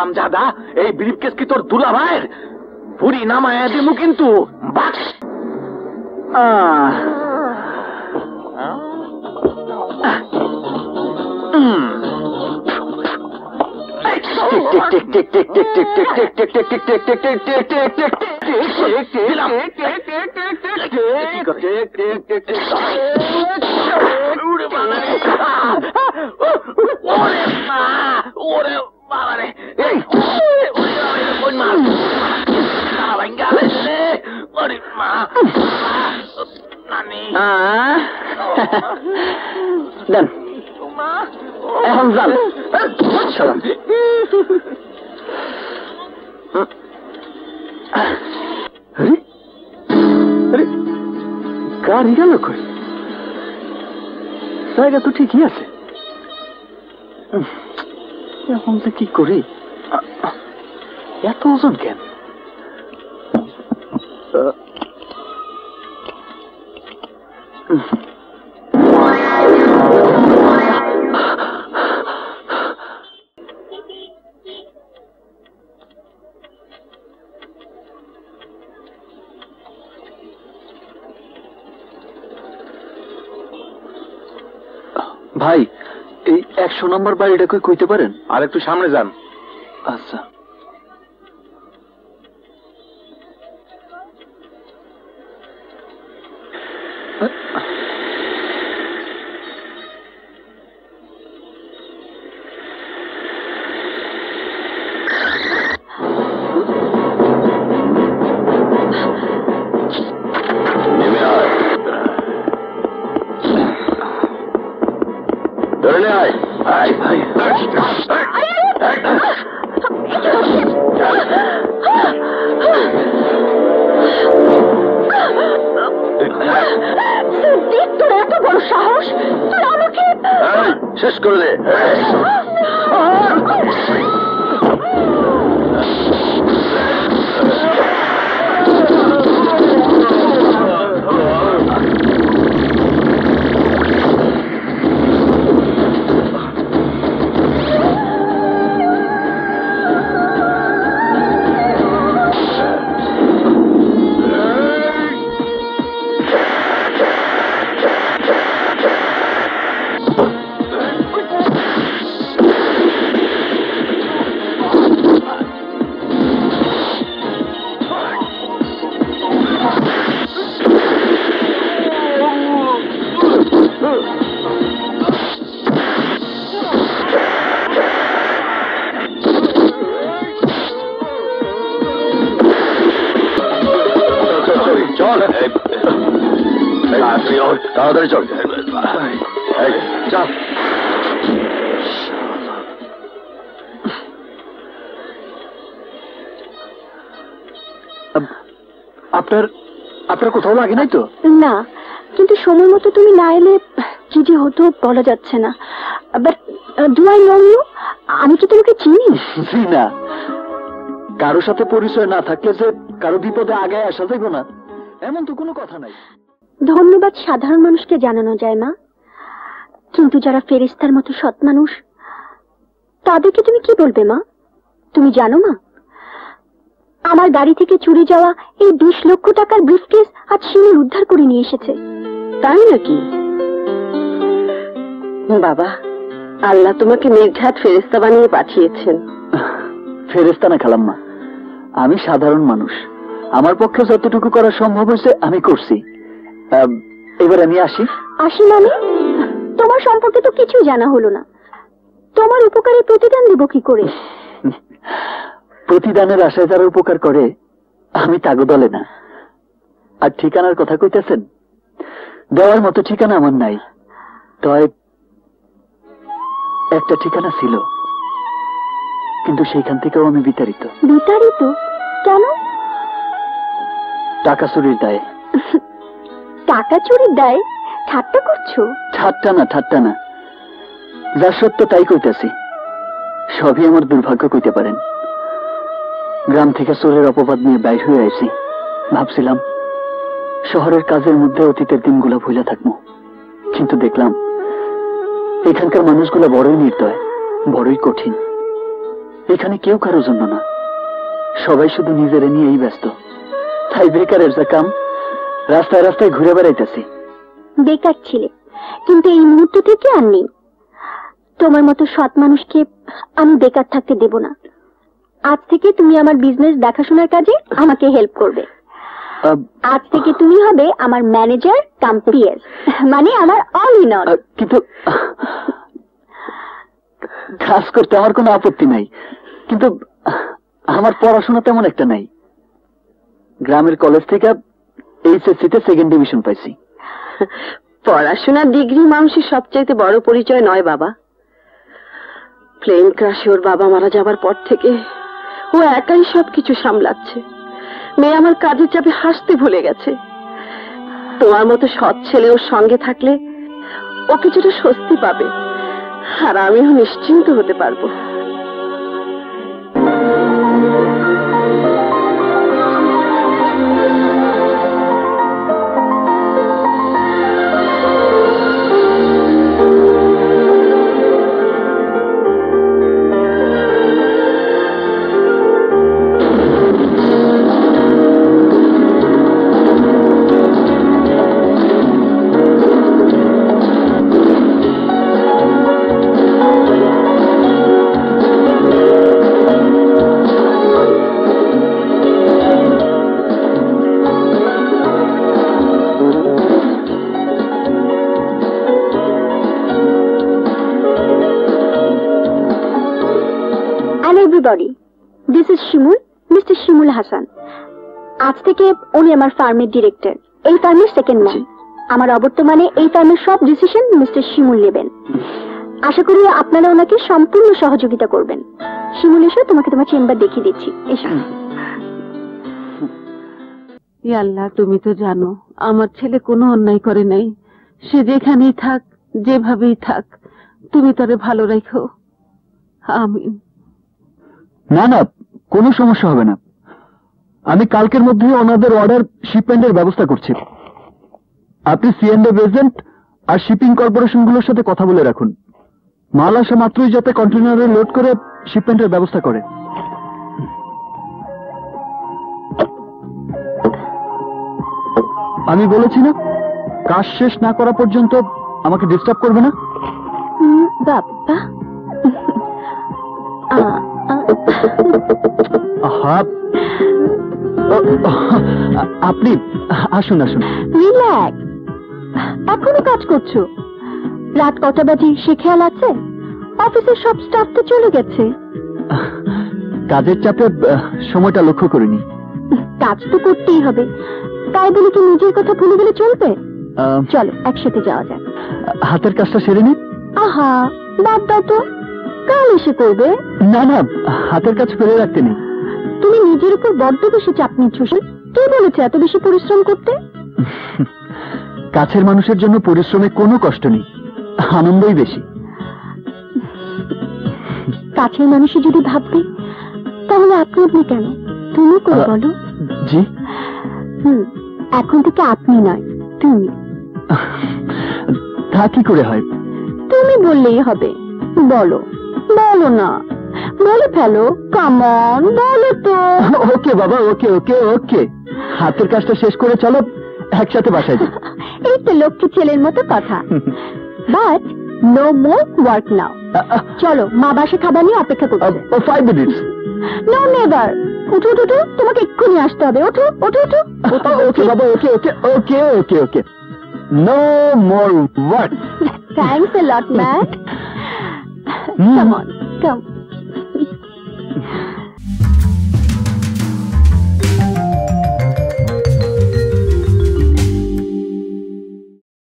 হারামজাদা, এই ব্রিফকেস কি তোর দুলা ভাইয়ের? পুরি নামায়া দিমু কিন্তু। বাস দেন এখন যান। গাড়ি গেল কই? জায়গা তো ঠিকই আছে। এখন যে কি করি, এত ওজন কেন? ভাই, এই 100 নম্বর বাড়িটা কই কইতে পারেন? আর একটু সামনে যান। আচ্ছা। শেষ করে দে। তাড়াতাড়ি চল। আপনার কোথাও লাগে নাই তো? না, কিন্তু সময় মতো তুমি না এলে কি যে হতো বলা যাচ্ছে না। আমি কি তোমাকে চিনি? না, কারো সাথে পরিচয় না থাকলে যে কারো বিপদে আগে আসা যাইব না এমন তো কোনো কথা নাই। ধন্যবাদ সাধারণ মানুষকে জানানো যায় মা, কিন্তু যারা ফেরেশতার মতো সৎ মানুষ তাদেরকে তুমি কি বলবে মা? তুমি জানো মা, আমার গাড়ি থেকে চুরি যাওয়া এই 20 লক্ষ টাকার ব্রিফকেস আজ শিমুল উদ্ধার করে নিয়ে এসেছে। তাই নাকি? বাবা, আল্লাহ তোমাকে নির্ঘাত ফেরেশতা বানিয়ে পাঠিয়েছেন। ফেরেশতা না খালাম্মা, আমি সাধারণ মানুষ, আমার পক্ষে যতটুকু করা সম্ভব হয়েছে আমি করছি। এবার আমি আসি। আসি মানে? তোমার সম্পর্কে তো কিছু জানা হলো না। তোমার উপকারে প্রতিদান দেব কি করে? প্রতিদানের আশায় যারা উপকার করে আমি তাগো দলে না। আর ঠিকানার কথা কইতেছেন, দেওয়ার মতো ঠিকানা আমার নাই। তয় একটা ঠিকানা ছিল, কিন্তু সেইখান থেকেও আমি বিতাড়িত। বিতাড়িত কেন? টাকা চুরির দায়ে। টাকা চুরির দায়ে? ঠাট্টা করছো? ঠাট্টা না, যা সত্য তাই কইতাছি। সবই আমার দুর্ভাগ্য কইতে পারেন। গ্রাম থেকে চোরের অপবাদ নিয়ে বাইর হয়ে আইছি, ভাবছিলাম শহরের কাজের মধ্যে অতীতের দিনগুলো ভুলে থাকবো, কিন্তু দেখলাম এখানকার মানুষগুলো বড়ই নির্দয়, বড়ই কঠিন। এখানে কেউ কারোর জন্য না, সবাই শুধু নিজেরে নিয়েই ব্যস্ত। তাই বেকারের যা কাম, রাস্তায় রাস্তায় ঘুরে বেড়াইতেছি। বেকার ছিলে, কিন্তু এই মুহূর্ত থেকে আর নেই। তোমার মতো সৎ মানুষকে আমি বেকার থাকতে দেব না। আজ থেকে তুমি আমার বিজনেস দেখাশোনার কাজে আমাকে হেল্প করবে। আজ থেকে তুমি হবে আমার ম্যানেজার কাম পিএস, মানে আমার অল ইন অল। কিন্তু কাজ করতে আমার কোনো আপত্তি নাই, কিন্তু আমার পড়াশোনা তেমন একটা নাই। গ্রামের কলেজ থেকে এইচএসসিতে সেকেন্ড ডিভিশন পাইছি। পড়াশোনা ডিগ্রি মানুষের সবচাইতে বড় পরিচয় নয় বাবা। প্লেন ক্রাশে ওর বাবা মারা যাবার পর থেকে ও একাই সবকিছু সামলাচ্ছে। মেয়ে আমার কাজের চাপে হাসতে ভুলে গেছে। তোমার মতো সৎ ছেলে ওর সঙ্গে থাকলে ও কিছুটা স্বস্তি পাবে, আর আমিও নিশ্চিন্ত হতে পারবো। Everybody, this is Shimul, Mr. Shimul Hasan. আজ থেকে উনি আমার ফার্মের ডিরেক্টর, এই ফার্মের সেকেন্ড ম্যান। আমার অবর্তমানে এই ফার্মের সব ডিসিশন মিস্টার শিমুল নেবেন। আশা করি আপনারা ওনাকে সম্পূর্ণ সহযোগিতা করবেন। শিমুল, এসো, তোমাকে তোমার চেম্বার দেখিয়ে দিচ্ছি, এসো। আল্লাহ, তুমি তো জানো আমার ছেলে কোনো অন্যায় করে নাই। সে যেখানেই থাক, যেভাবেই থাক, তুমি তারে ভালো রাখো। আমিন। না না, কোনো সমস্যা হবে না। আমি কালকের মধ্যে ওনাদের অর্ডার শিপমেন্টের ব্যবস্থা করছি। আপনি সিএনএফ এজেন্ট আর শিপিং কর্পোরেশনগুলোর সাথে কথা বলে রাখুন, মাল আসা মাত্রই যাতে কন্টেনারে লোড করে শিপমেন্টের ব্যবস্থা করে। আমি বলেছি না, কাজ শেষ না করা পর্যন্ত আমাকে ডিস্টার্ব করবে না। বাবা, আপনি আসুন আসুন। রিল্যাক্স, এখনো কাজ করছো? রাত কটা বাজে সে খেয়াল আছে? অফিসের সব স্টাফ তো চলে গেছে। কাজের চাপে সময়টা লক্ষ্য করিনি। কাজ তো করতেই হবে, তাই বলে কি নিজের কথা ভুলে গেলে চলবে? চলো একসাথে যাওয়া যাক। হাতের কাজটা সেরে নিন। আহা, বাদ দাও তো, কাল এসে করবে। না না, হাতের কাজ ফেলে রাখতে নেই। তুমি নিজের উপর বড্ড বেশি চাপ নিচ্ছ। কে বলেছে এত বেশি পরিশ্রম করতে? কাছের মানুষের জন্য পরিশ্রমে কোনো কষ্ট নেই, আনন্দই বেশি। কাছের মানুষই যদি ভাববে, তাহলে আপনি কেন? তুমি করে বলো। জি। এখন থেকে আপনি নয়, তুমি। তা কি করে হয়? তুমি বললেই হবে। বলো, বলো না, বলে ফেলো, কাম অন, বলো তো। ওকে বাবা, ওকে ওকে ওকে। হাতের কাজটা শেষ করে চলো একসাথে বাসায় যাই। এই তো লক্ষ্মী ছেলের মতো কথা। But no more work now. চলো, মা বাসে খাবার নিয়ে অপেক্ষা করছে। 5 মিনিটস। No, never. উঠো উঠো, তোমাকে এক্ষুনি আসতে হবে। ওঠো ওঠো ওঠো। ওকে বাবা, okay okay okay okay okay. No more work. Thanks a lot man. Come on, come.